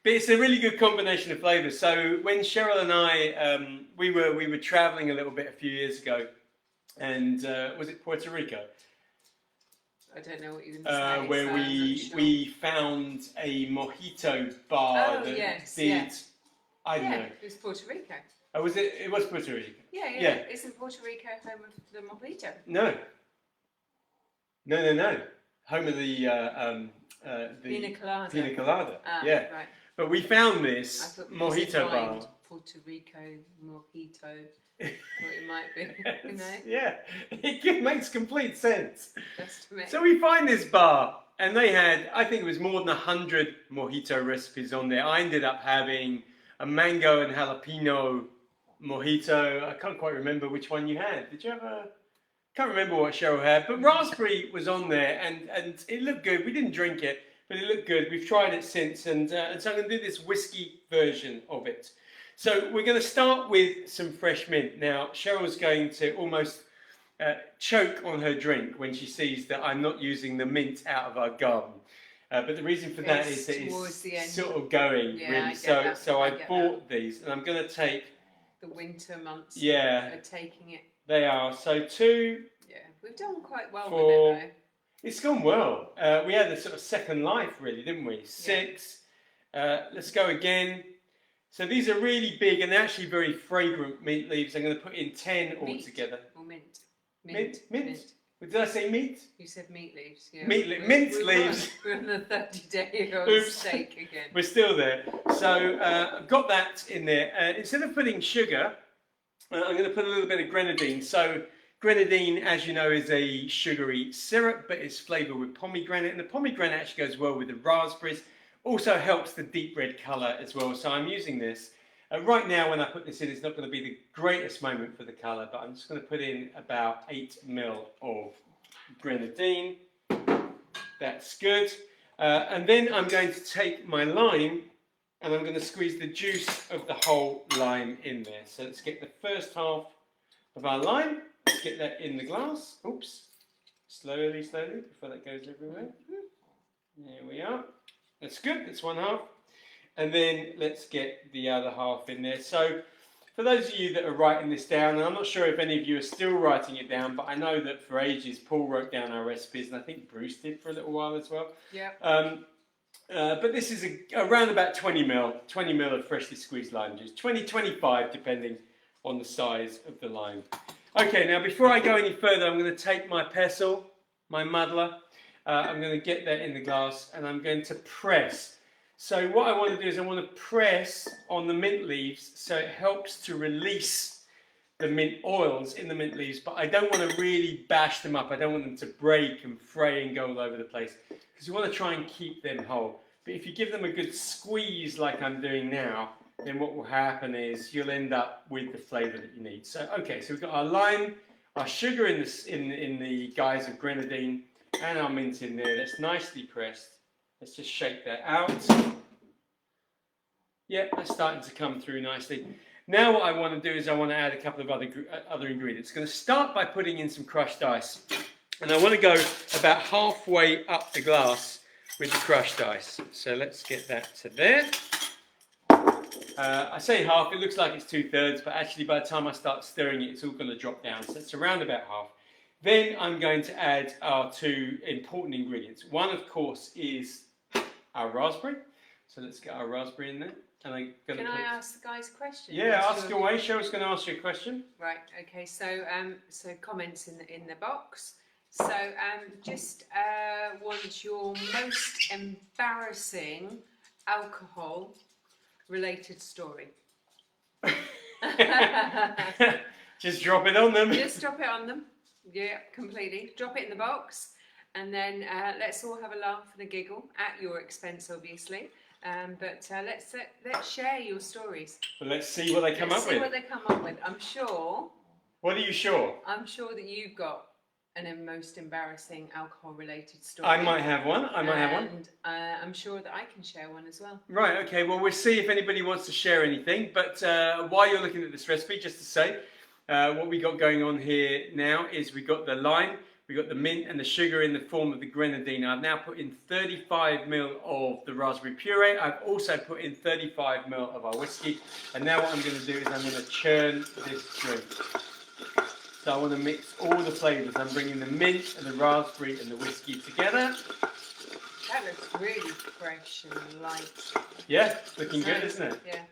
But it's a really good combination of flavours. So when Sheryl and I, we were travelling a little bit a few years ago, and was it Puerto Rico? I don't know what you're going to say. Where so I'm not sure. we found a mojito bar Oh, that yes, did, yeah. I don't Yeah, know. it was Puerto Rico. Oh, was it? It was Puerto Rico. Yeah, yeah. Yeah. Isn't Puerto Rico home of the mojito? No. No. Home of the Pina colada. Pina colada. Ah, yeah. Right. But we found I this thought because it mojito bar. rhymed, Puerto Rico mojito. What it might be, you know, Yeah, it makes complete sense. just to make. So we find this bar, and they had, I think it was more than 100 mojito recipes on there. I ended up having a mango and jalapeno mojito. I can't quite remember which one you had. Did you have a? Can't remember what Sheryl had, but raspberry was on there, and it looked good. We didn't drink it, but it looked good. We've tried it since, and so I'm going to do this whiskey version of it. So we're going to start with some fresh mint. Now, Cheryl's going to almost choke on her drink when she sees that I'm not using the mint out of our garden. But the reason for that is that it's sort of going, Yeah, really. I get So I that. bought these, and I'm going to take... The winter months Yeah. are taking it. They are. So 2... Yeah, we've done quite well 4... with it It's gone well. We had a sort of second life, really, didn't we? 6. Let's go again. So these are really big and actually very fragrant mint leaves. I'm going to put in 10 Meat. altogether. though. Or mint. Mint? Did I say meat? You said meat leaves. Yeah. Mint leaves. We're on the 30-day old Oops. steak again. We're still there. So I've got that in there. Instead of putting sugar, I'm going to put a little bit of grenadine. So grenadine, as you know, is a sugary syrup, but it's flavoured with pomegranate. And the pomegranate actually goes well with the raspberries. Also helps the deep red colour as well. So I'm using this. Right now, when I put this in, it's not going to be the greatest moment for the colour, but I'm just going to put in about 8 ml of grenadine. That's good. And then I'm going to take my lime and I'm going to squeeze the juice of the whole lime in there. So let's get the first half of our lime. Let's get that in the glass. Oops. Slowly, before that goes everywhere. There we are. That's good. That's one half. And then let's get the other half in there. So for those of you that are writing this down, and I'm not sure if any of you are still writing it down, but I know that for ages Paul wrote down our recipes, and I think Bruce did for a little while as well. Yeah. But this is around about 20 ml of freshly squeezed lime juice. 20-25 depending on the size of the lime. Okay, now before I go any further, I'm going to take my pestle, my muddler. I'm going to get that in the glass, and I'm going to press. So what I want to do is I want to press on the mint leaves so it helps to release the mint oils in the mint leaves, but I don't want to really bash them up. I don't want them to break and fray and go all over the place because you want to try and keep them whole. But if you give them a good squeeze like I'm doing now, then what will happen is you'll end up with the flavour that you need. So okay, so we've got our lime, our sugar in the guise of grenadine, and our mint in there. That's nicely pressed. Let's just shake that out. Yeah, that's starting to come through nicely. Now what I want to do is I want to add a couple of other ingredients. I'm going to start by putting in some crushed ice. And I want to go about halfway up the glass with the crushed ice. So let's get that to there. I say half, it looks like it's 2/3, but actually by the time I start stirring it, it's all going to drop down. So it's around about half. Then I'm going to add our 2 important ingredients. One, of course, is our raspberry. So let's get our raspberry in there. And Can I ask the guys a question? Yeah, ask away. Cheryl's going to ask you a question. Right. Okay. So, so comments in the box. So, just want your most embarrassing alcohol-related story. Just drop it on them. Just drop it on them. Yeah, completely. Drop it in the box, and then let's all have a laugh and a giggle at your expense, obviously. But let's share your stories. Well, let's see what they come up with. See what they come up with. I'm sure. What are you sure? I'm sure that you've got an most embarrassing alcohol-related story. I might have one. And I'm sure that I can share one as well. Right. Okay. Well, we'll see if anybody wants to share anything. But while you're looking at this recipe, just to say, what we got going on here now is we got the lime. We've got the mint and the sugar in the form of the grenadine. I've now put in 35 ml of the raspberry puree. I've also put in 35 ml of our whiskey. And now what I'm going to do is I'm going to churn this drink. So I want to mix all the flavours. I'm bringing the mint and the raspberry and the whiskey together. That looks really fresh and light. Yeah, looking good, isn't it? Yeah.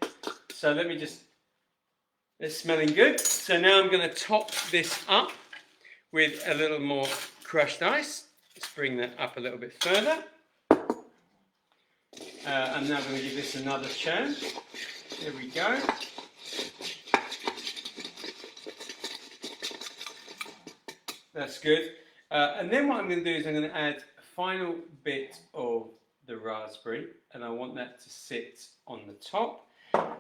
So let me just, it's smelling good. So now I'm going to top this up with a little more crushed ice. Let's bring that up a little bit further. I'm now going to give this another churn. There we go. That's good. And then what I'm going to do is I'm going to add a final bit of the raspberry, and I want that to sit on the top.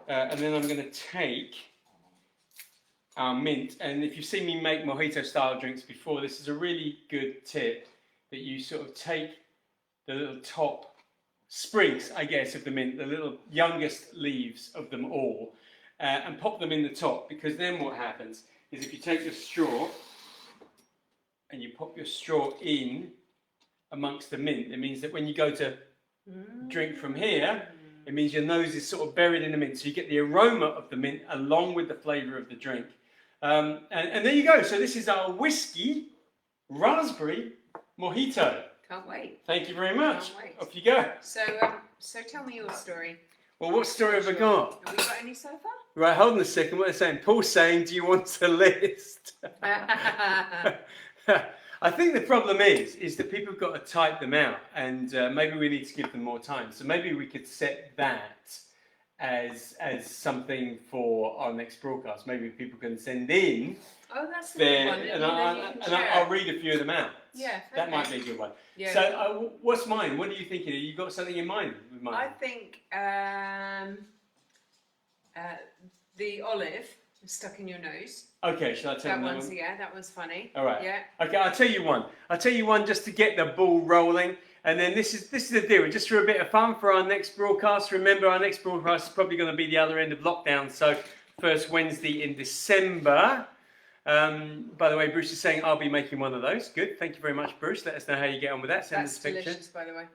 And then I'm going to take our mint, and if you've seen me make mojito style drinks before, this is a really good tip, that you sort of take the little top sprigs, I guess, of the mint, the little youngest leaves of them all, and pop them in the top, because then what happens is if you take your straw and you pop your straw in amongst the mint, it means that when you go to drink from here, it means your nose is sort of buried in the mint, so you get the aroma of the mint along with the flavour of the drink. And there you go. So this is our whiskey raspberry mojito. Can't wait. Thank you very much. Can't wait. Off you go. So tell me your story. Well, what story have I got? Have we got any so far? Right, hold on a second. What are they saying? Paul's saying, do you want a list? I think the problem is that people have got to type them out, and maybe we need to give them more time. So maybe we could set that as something for our next broadcast. Maybe people can send in that's a good one. and I'll read a few of them out. Yeah, that might be a good one. Yeah. So what's mine? What are you thinking? You got something in mind with mine? I think the olive stuck in your nose. Okay, shall I tell you that one? Yeah, that one's funny. All right. Yeah. Okay, I'll tell you one. I'll tell you one just to get the ball rolling. And then this is the deal, just for a bit of fun for our next broadcast. Remember, our next broadcast is probably going to be the other end of lockdown, so first Wednesday in December. By the way, Bruce is saying I'll be making one of those. Good, thank you very much, Bruce. Let us know how you get on with that. Send us a picture. Delicious, by the way.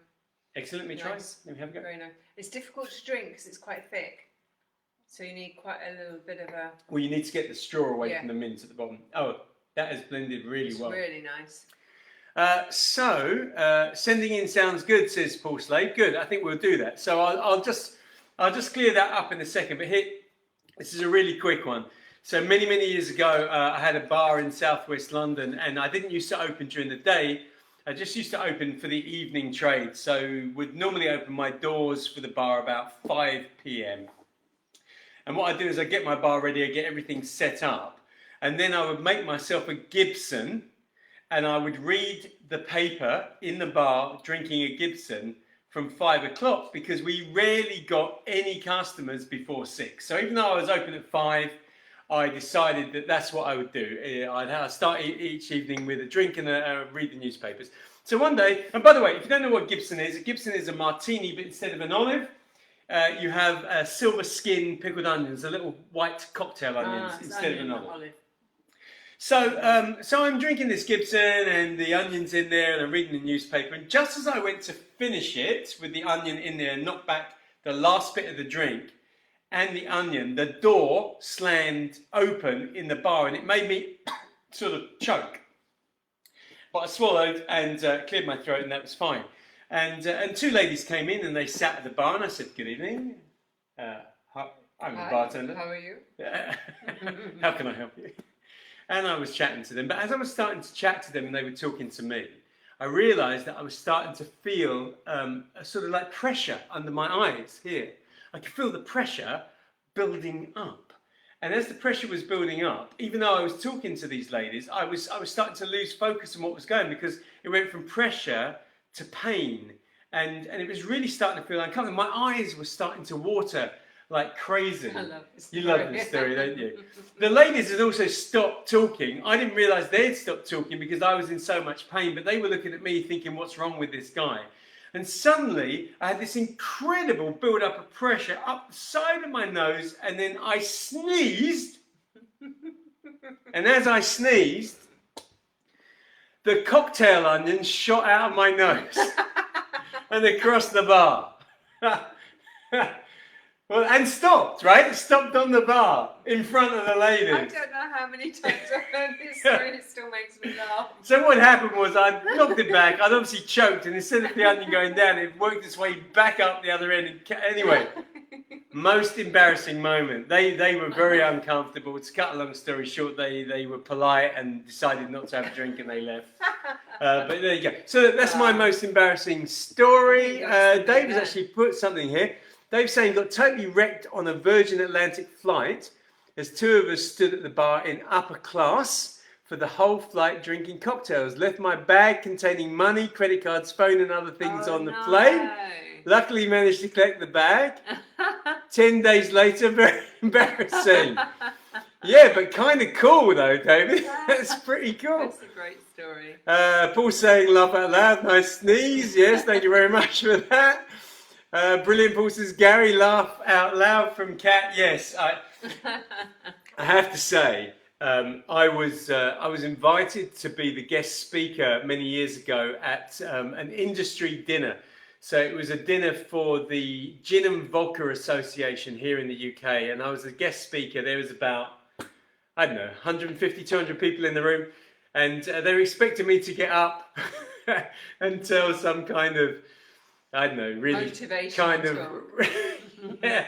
Excellent, let me try. Nice. Let me have a go. Very nice. It's difficult to drink because it's quite thick, so you need quite a little bit of a... Well, you need to get the straw away from the mint at the bottom. Oh, that is blended really well. It's really nice. Sending in sounds good, says Paul Slade. Good, I think we'll do that. So I'll just clear that up in a second. But here, this is a really quick one. So many years ago, I had a bar in southwest London, and I didn't used to open during the day. I just used to open for the evening trade. So would normally open my doors for the bar about 5 p.m. And what I do is I get my bar ready, I get everything set up, and then I would make myself a Gibson. And I would read the paper in the bar, drinking a Gibson from 5 o'clock, because we rarely got any customers before 6. So even though I was open at 5, I decided that that's what I would do. I'd start each evening with a drink and read the newspapers. So one day, and by the way, if you don't know what Gibson is a martini, but instead of an olive, you have silver skin pickled onions, a little white cocktail onions instead of an olive. So I'm drinking this Gibson and the onion's in there and I'm reading the newspaper, and just as I went to finish it with the onion in there and knock back the last bit of the drink and the onion, the door slammed open in the bar and it made me sort of choke. But I swallowed and cleared my throat, and that was fine. And two ladies came in and they sat at the bar, and I said, "Good evening. I'm a bartender. How are you? How can I help you?" And I was chatting to them. But as I was starting to chat to them and they were talking to me, I realised that I was starting to feel a sort of like pressure under my eyes here. I could feel the pressure building up. And as the pressure was building up, even though I was talking to these ladies, I was starting to lose focus on what was going, because it went from pressure to pain. And it was really starting to feel uncomfortable. My eyes were starting to water like crazy. I love this story. You love this story, don't you? The ladies had also stopped talking. I didn't realise they'd stopped talking because I was in so much pain, but they were looking at me thinking, what's wrong with this guy? And suddenly I had this incredible build-up of pressure up the side of my nose, and then I sneezed. And as I sneezed, the cocktail onion shot out of my nose and across the bar. Well, and stopped, right? Stopped on the bar in front of the ladies. I don't know how many times I've heard this story, it still makes me laugh. So what happened was I knocked it back. I'd obviously choked, and instead of the onion going down, it worked its way back up the other end. Anyway, most embarrassing moment. They were very uncomfortable. To cut a long story short, they were polite and decided not to have a drink, and they left. But there you go. So that's my most embarrassing story. Dave has actually put something here. Dave's saying got totally wrecked on a Virgin Atlantic flight as two of us stood at the bar in upper class for the whole flight drinking cocktails. Left my bag containing money, credit cards, phone and other things on the plane. Luckily managed to collect the bag. 10 days later, very embarrassing. Yeah, but kind of cool though, David. That's pretty cool. That's a great story. Paul saying laugh out loud. Nice sneeze. Yes, thank you very much for that. Brilliant. Paul says Gary laugh out loud from Kat. Yes, I have to say I was invited to be the guest speaker many years ago at an industry dinner. So it was a dinner for the Gin and Vodka Association here in the UK, and I was a guest speaker. There was about, I don't know, 150, 200 people in the room, and they were expecting me to get up and tell some kind of, I don't know, really motivation kind of, yeah.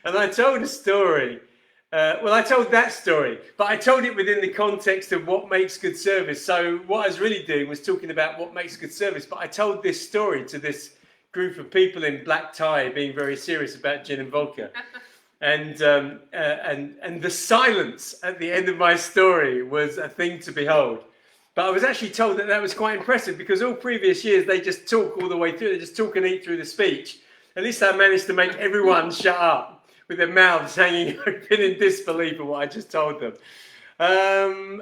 And I told a story. Well, I told that story, but I told it within the context of what makes good service. So what I was really doing was talking about what makes good service, but I told this story to this group of people in black tie being very serious about gin and vodka. And the silence at the end of my story was a thing to behold. But I was actually told that that was quite impressive because all previous years they just talk all the way through. They just talk and eat through the speech. At least I managed to make everyone shut up with their mouths hanging open in disbelief of what I just told them.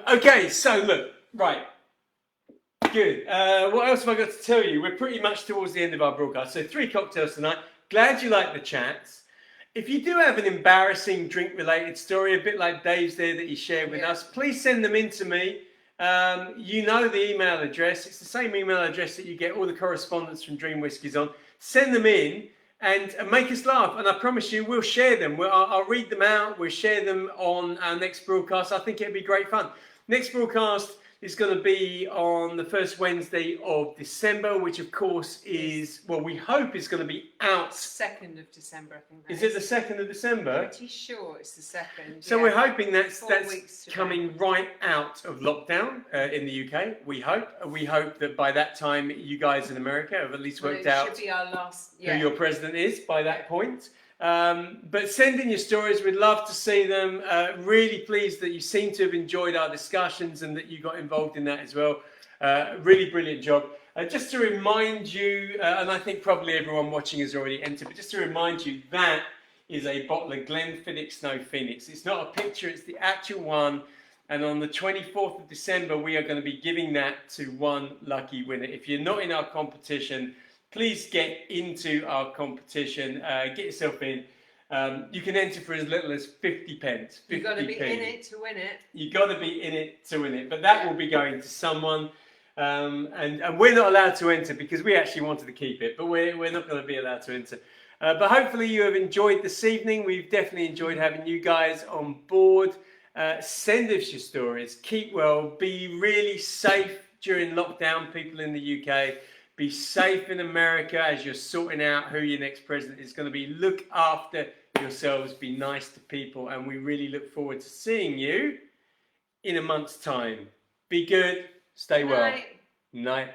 Okay, so look, right. Good. What else have I got to tell you? We're pretty much towards the end of our broadcast. So 3 cocktails tonight. Glad you like the chats. If you do have an embarrassing drink-related story, a bit like Dave's there that he shared with us, please send them in to me. You know the email address. It's the same email address that you get all the correspondence from Dream Whiskies on. Send them in and make us laugh. And I promise you, we'll share them. I'll read them out. We'll share them on our next broadcast. I think it'll be great fun. Next broadcast is going to be on the first Wednesday of December, which of course is, well, we hope is going to be out. 2nd of December, I think. Is it the 2nd of December? Pretty sure it's the 2nd. So we're hoping that's weeks coming right out of lockdown in the UK. We hope. We hope that by that time you guys in America have at least worked out should be our last, who your president is by that point. But send in your stories. We'd love to see them. Really pleased that you seem to have enjoyed our discussions and that you got involved in that as well. Really brilliant job. Just to remind you, and I think probably everyone watching has already entered, but just to remind you, that is a bottle of Glenfiddich Snow Phoenix. It's not a picture, it's the actual one. And on the 24th of December, we are going to be giving that to one lucky winner. If you're not in our competition, please get into our competition. Get yourself in. You can enter for as little as 50 pence. You've got to be in it to win it. You've got to be in it to win it. But that will be going to someone. And we're not allowed to enter because we actually wanted to keep it. But we're not going to be allowed to enter. But hopefully you have enjoyed this evening. We've definitely enjoyed having you guys on board. Send us your stories. Keep well. Be really safe during lockdown, people in the UK. Be safe in America as you're sorting out who your next president is going to be. Look after yourselves. Be nice to people. And we really look forward to seeing you in a month's time. Be good. Stay well. Night. Night.